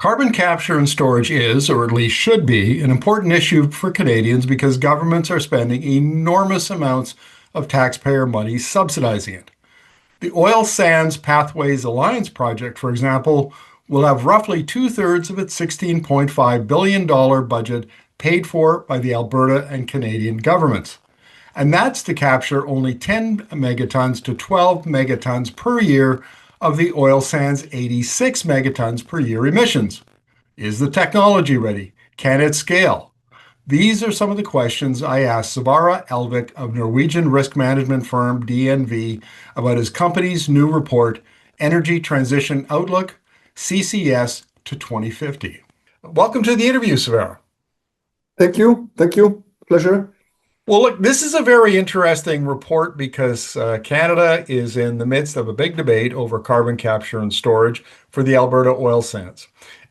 Carbon capture and storage is, or at least should be, an important issue for Canadians because governments are spending enormous amounts of taxpayer money subsidizing it. The Oil Sands Pathways Alliance project, for example, will have roughly two-thirds of its $16.5 billion budget paid for by the Alberta and Canadian governments. And that's to capture only 10 megatons to 12 megatons per year of the oil sands' 86 megatons per year emissions. Is the technology ready? Can it scale? These are some of the questions I asked Sverra Alvik of Norwegian risk management firm DNV about his company's new report, Energy Transition Outlook, CCS to 2050. Welcome to the interview, Sverra. Thank you. Thank you. Pleasure. Well, look, this is a very interesting report because Canada is in the midst of a big debate over carbon capture and storage for the Alberta oil sands.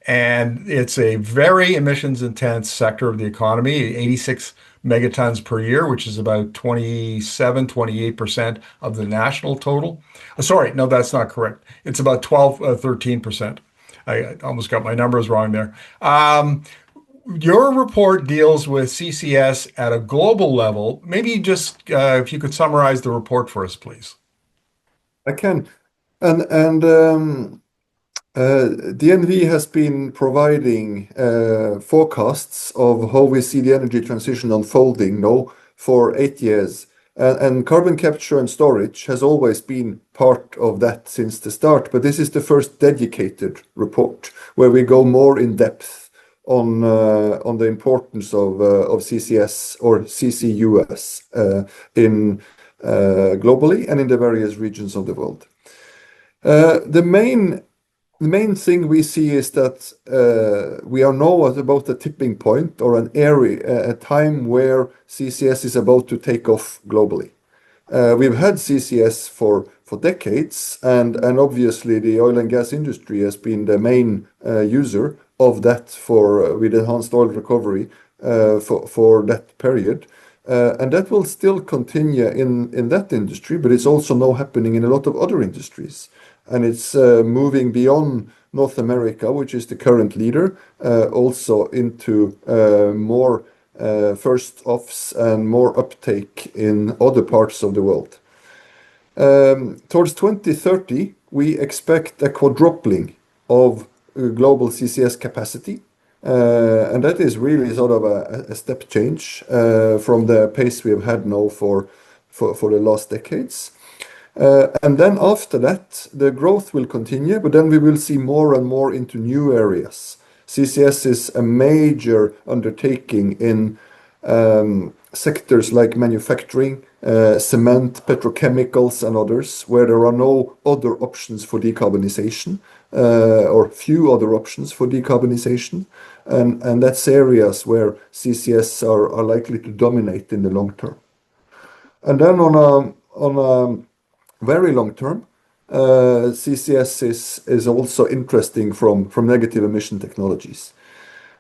And it's a very emissions intense sector of the economy, 86 megatons per year, which is about 27, 28% of the national total. Sorry, no, that's not correct. It's about 12, 13%. I almost got my numbers wrong there. Your report deals with CCS at a global level. Maybe just if you could summarize the report for us, please. I can. And DNV has been providing forecasts of how we see the energy transition unfolding now for 8 years. And carbon capture and storage has always been part of that since the start. But this is the first dedicated report where we go more in depth on the importance of CCS or CCUS in globally and in the various regions of the world. The main thing we see is that we are now at about a tipping point or an area, a time where CCS is about to take off globally. We've had CCS for decades, and obviously the oil and gas industry has been the main user of that with enhanced oil recovery for that period. And that will still continue in that industry, but it's also now happening in a lot of other industries. And it's moving beyond North America, which is the current leader, also into more first offs and more uptake in other parts of the world. Towards 2030, we expect a quadrupling of global CCS capacity. And that is really sort of a step change from the pace we have had now for the last decades. And then after that, the growth will continue, but then we will see more and more into new areas. CCS is a major undertaking in sectors like manufacturing, cement, petrochemicals, and others, where there are no other options for decarbonization, or few other options for decarbonization. And that's areas where CCS are likely to dominate in the long term. And then on a very long term, CCS is also interesting from negative emission technologies.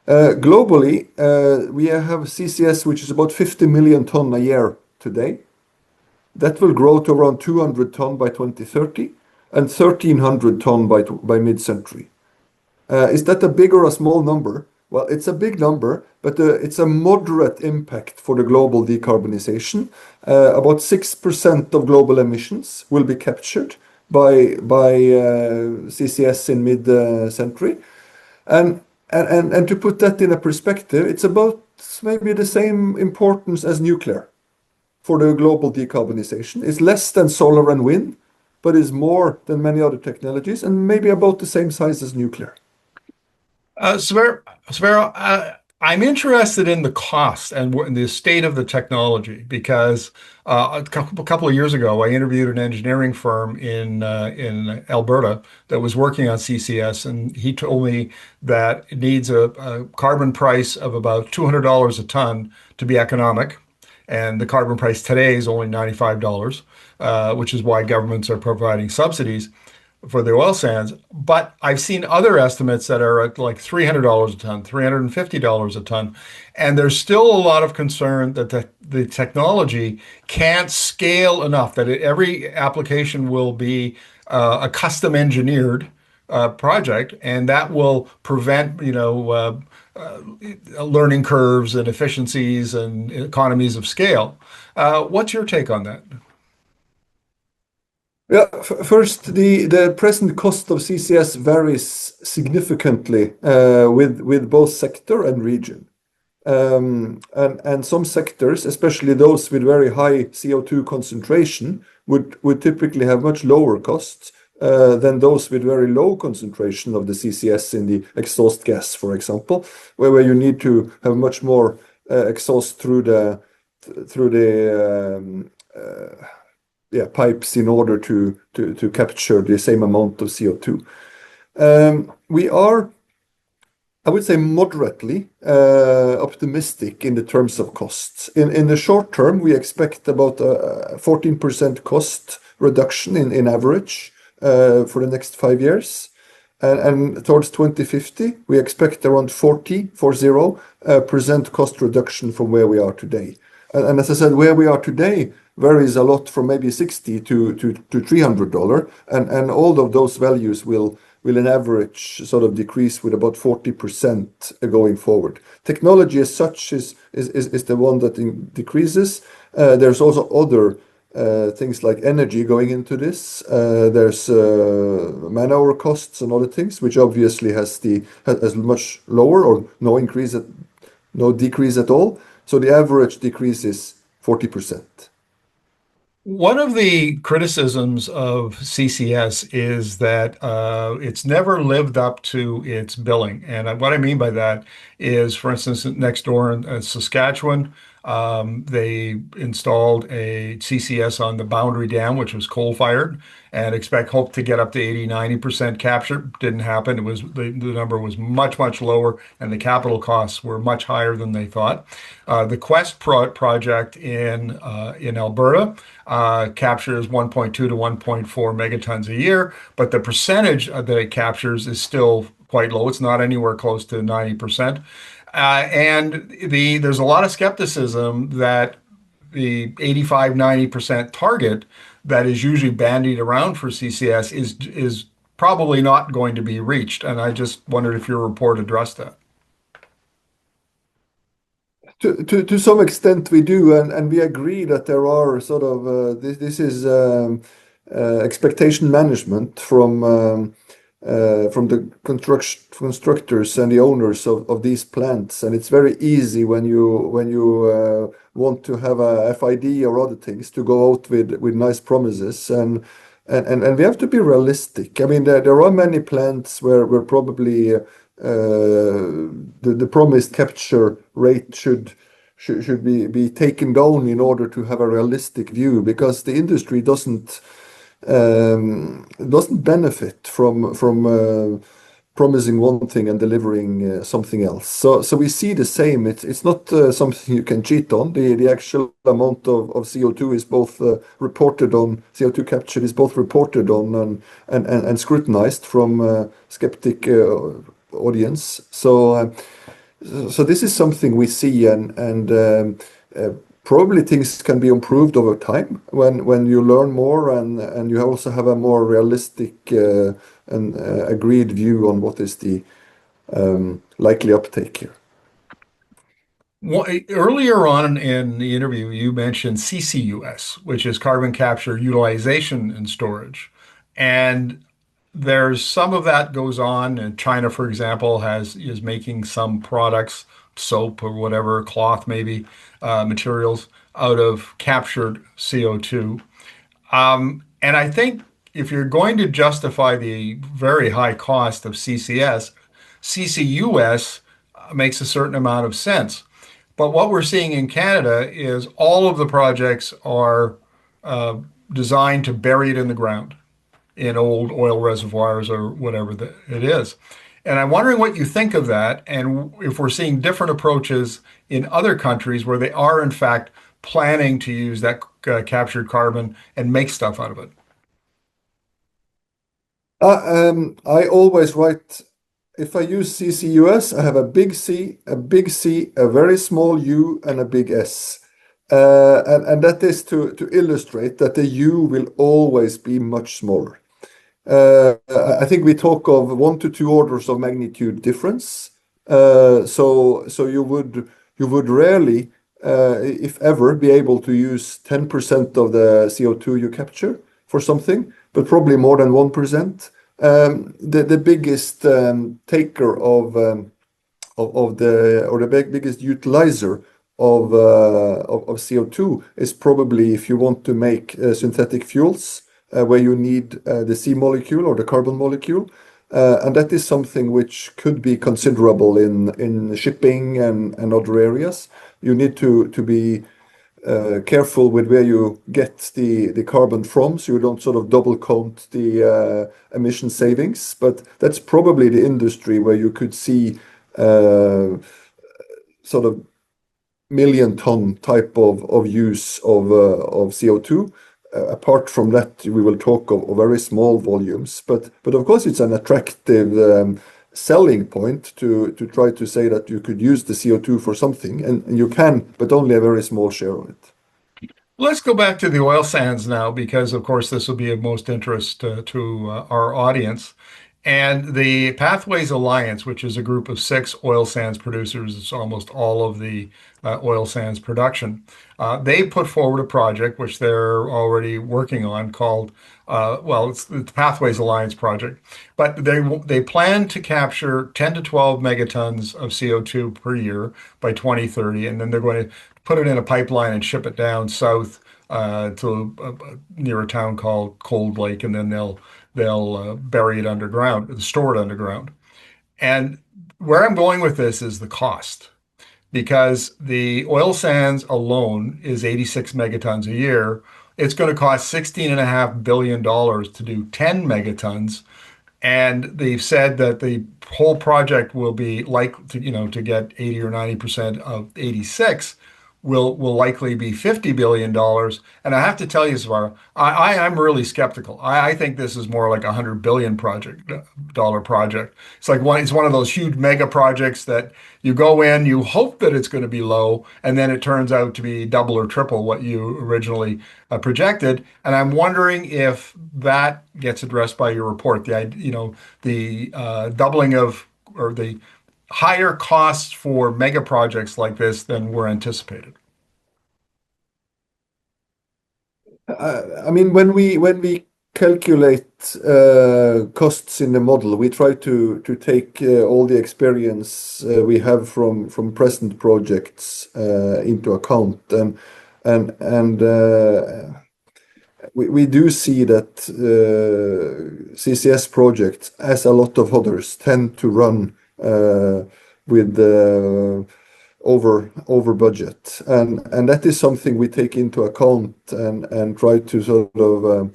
Globally, we have CCS, which is about 50 million ton a year today. That will grow to around 200 ton by 2030 and 1,300 ton by mid-century. Is that a big or a small number? Well, it's a big number, but it's a moderate impact for the global decarbonization. About 6% of global emissions will be captured by CCS in mid-century. And to put that in a perspective, it's about maybe the same importance as nuclear for the global decarbonization. It's less than solar and wind, but is more than many other technologies and maybe about the same size as nuclear. Sverra, I'm interested in the cost and the state of the technology because a couple of years ago, I interviewed an engineering firm in Alberta that was working on CCS, and he told me that it needs a carbon price of about $200 a ton to be economic. And the carbon price today is only $95, which is why governments are providing subsidies for the oil sands. But I've seen other estimates that are at like $300 a ton, $350 a ton. And there's still a lot of concern that the technology can't scale enough, that every application will be a custom engineered project, and that will prevent, learning curves and efficiencies and economies of scale. What's your take on that? Yeah, first, the present cost of CCS varies significantly with both sector and region. And some sectors, especially those with very high CO2 concentration, would typically have much lower costs than those with very low concentration of the CCS in the exhaust gas, for example, where you need to have much more exhaust through the pipes in order to capture the same amount of CO2. We are, I would say, moderately optimistic in the terms of costs. In the short term, we expect about a 14% cost reduction in average for the next 5 years. And towards 2050, we expect around 40% cost reduction from where we are today. And as I said, where we are today varies a lot from maybe $60 to $300, and all of those values will in average sort of decrease with about 40% going forward. Technology as such is the one that decreases. There's also other things like energy going into this. There's man-hour costs and other things, which obviously has much lower or no decrease at all. So the average decrease is 40%. One of the criticisms of CCS is that it's never lived up to its billing. And what I mean by that is, for instance, next door in Saskatchewan, they installed a CCS on the Boundary Dam, which was coal-fired, and hoped to get up to 80-90% capture. Didn't happen. The number was much, much lower, and the capital costs were much higher than they thought. The Quest project in Alberta captures 1.2 to 1.4 megatons a year, but the percentage that it captures is still quite low. It's not anywhere close to 90%. And there's a lot of skepticism that the 85-90% target that is usually bandied around for CCS is probably not going to be reached. And I just wondered if your report addressed that. To some extent, we do, and we agree that there are sort of this is expectation management from the constructors and the owners of these plants, and it's very easy when you want to have a FID or other things to go out with nice promises, and we have to be realistic. I mean, there are many plants where probably the promised capture rate should be taken down in order to have a realistic view, because the industry doesn't benefit from promising one thing and delivering something else. So we see the same. It's not something you can cheat on. The actual amount of CO2 is both reported on. CO2 capture is both reported on and scrutinized from skeptic audience. So this is something we see, and probably things can be improved over time when you learn more and you also have a more realistic and agreed view on what is the likely uptake here. Well, earlier on in the interview, you mentioned CCUS, which is carbon capture, utilization, and storage. And there's some of that goes on, and China, for example, is making some products, soap or whatever, cloth maybe, materials out of captured CO2. And I think if you're going to justify the very high cost of CCS, CCUS makes a certain amount of sense. But what we're seeing in Canada is all of the projects are designed to bury it in the ground in old oil reservoirs or whatever it is. And I'm wondering what you think of that, and if we're seeing different approaches in other countries where they are, in fact, planning to use that captured carbon and make stuff out of it. I always write, if I use CCUS, I have a big C, a very small U, and a big S. And that is to illustrate that the U will always be much smaller. I think we talk of 1 to 2 orders of magnitude difference. So you would rarely, if ever, be able to use 10% of the CO2 you capture for something, but probably more than 1%. The biggest taker of the or the biggest utilizer of CO2 is probably if you want to make synthetic fuels where you need the C molecule or the carbon molecule. And that is something which could be considerable in shipping and other areas. You need to be careful with where you get the carbon from, so you don't sort of double count the emission savings. But that's probably the industry where you could see sort of million ton type of use of CO2. Apart from that, we will talk of very small volumes. But of course, it's an attractive selling point to try to say that you could use the CO2 for something, and you can, but only a very small share of it. Let's go back to the oil sands now, because of course this will be of most interest to our audience. And the Pathways Alliance, which is a group of 6 oil sands producers, it's almost all of the oil sands production. They put forward a project which they're already working on called, well, it's the Pathways Alliance project, but they plan to capture 10 to 12 megatons of CO2 per year by 2030, and then they're going to put it in a pipeline and ship it down south to near a town called Cold Lake, and then they'll bury it underground, store it underground. And where I'm going with this is the cost, because the oil sands alone is 86 megatons a year. It's going to cost $16.5 billion to do 10 megatons. And they've said that the whole project will be like to get 80 or 90% of 86 will likely be $50 billion. And I have to tell you, Sverra, I'm really skeptical. I think this is more like $100 billion dollar project. It's one of those huge mega projects that you go in, you hope that it's going to be low, and then it turns out to be double or triple what you originally projected. And I'm wondering if that gets addressed by your report. The doubling of or the higher costs for mega projects like this than were anticipated. I mean, when we calculate costs in the model, we try to take all the experience we have from present projects into account, and we do see that CCS projects, as a lot of others, tend to run with over budget, and that is something we take into account and try to sort of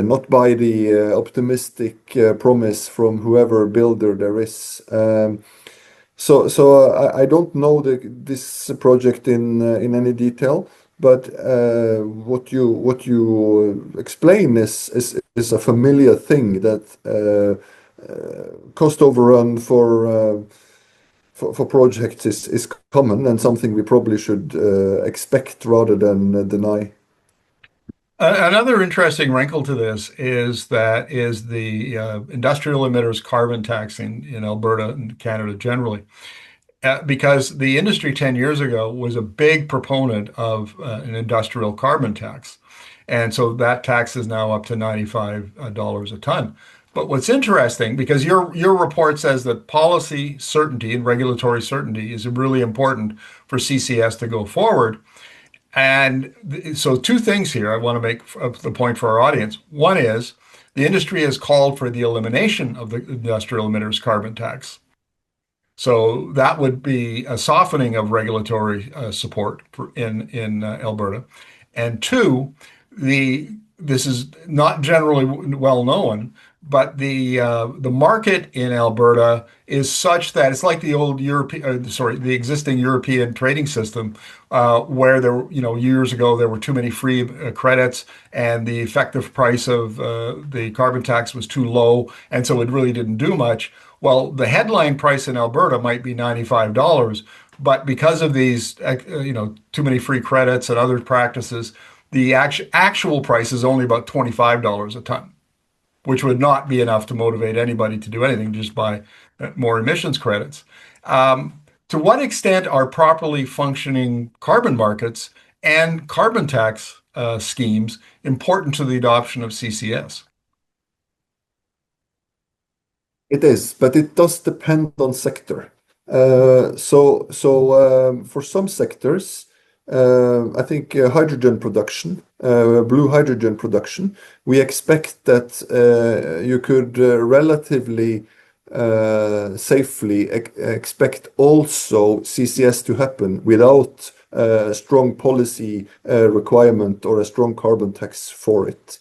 not buy the optimistic promise from whoever builder there is. So I don't know this project in any detail, but what you explain is a familiar thing that cost overrun for projects is common and something we probably should expect rather than deny. Another interesting wrinkle to this is the industrial emitters carbon tax in Alberta and Canada generally. Because the industry 10 years ago was a big proponent of an industrial carbon tax. And so that tax is now up to $95 a ton. But what's interesting, because your report says that policy certainty and regulatory certainty is really important for CCS to go forward. And so 2 things here I want to make the point for our audience. One is the industry has called for the elimination of the industrial emitters carbon tax. So that would be a softening of regulatory support in Alberta. And two, this is not generally well known, but the market in Alberta is such that it's like the old the existing European trading system, where years ago there were too many free credits, and the effective price of the carbon tax was too low, and so it really didn't do much. Well, the headline price in Alberta might be $95, but because of these, too many free credits and other practices, the actual price is only about $25 a ton. which would not be enough to motivate anybody to do anything, just buy more emissions credits. To what extent are properly functioning carbon markets and carbon tax schemes important to the adoption of CCS? It is, but it does depend on sector. For some sectors, I think hydrogen production, blue hydrogen production, we expect that you could relatively safely expect also CCS to happen without a strong policy requirement or a strong carbon tax for it.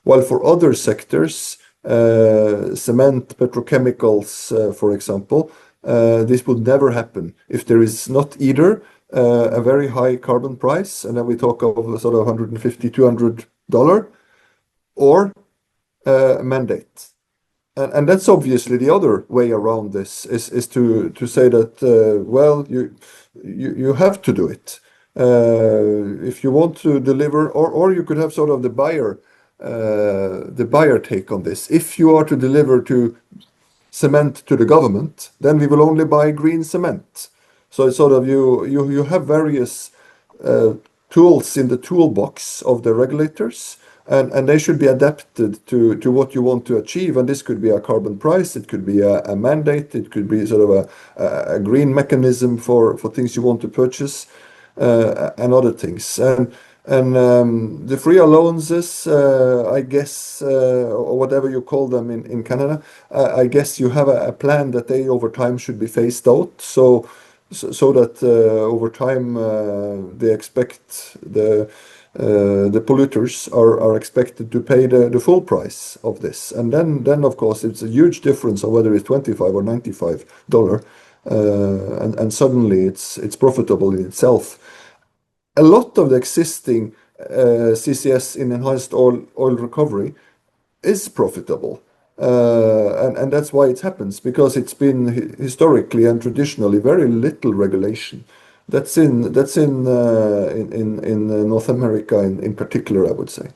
While for other sectors, cement, petrochemicals, for example, this would never happen if there is not either a very high carbon price, and then we talk of sort of $150, $200, or a mandate. And that's obviously the other way around this is to say that well, you have to do it if you want to deliver, or you could have sort of the buyer take on this. If you are to deliver to cement to the government, then we will only buy green cement. So it's sort of you have various tools in the toolbox of the regulators, and they should be adapted to what you want to achieve. And this could be a carbon price, it could be a mandate, it could be sort of a green mechanism for things you want to purchase, and other things. And the free allowances, I guess, or whatever you call them in Canada, I guess you have a plan that they over time should be phased out. So that over time they expect the polluters are expected to pay the full price of this. And then of course it's a huge difference of whether it's 25 or $95, and suddenly it's profitable in itself. A lot of the existing CCS in enhanced oil recovery is profitable. And that's why it happens, because it's been historically and traditionally very little regulation. That's in North America in particular, I would say.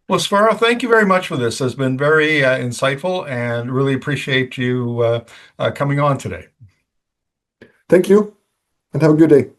Well, Sverra, thank you very much for this. It's been very insightful, and really appreciate you coming on today. Thank you, and have a good day.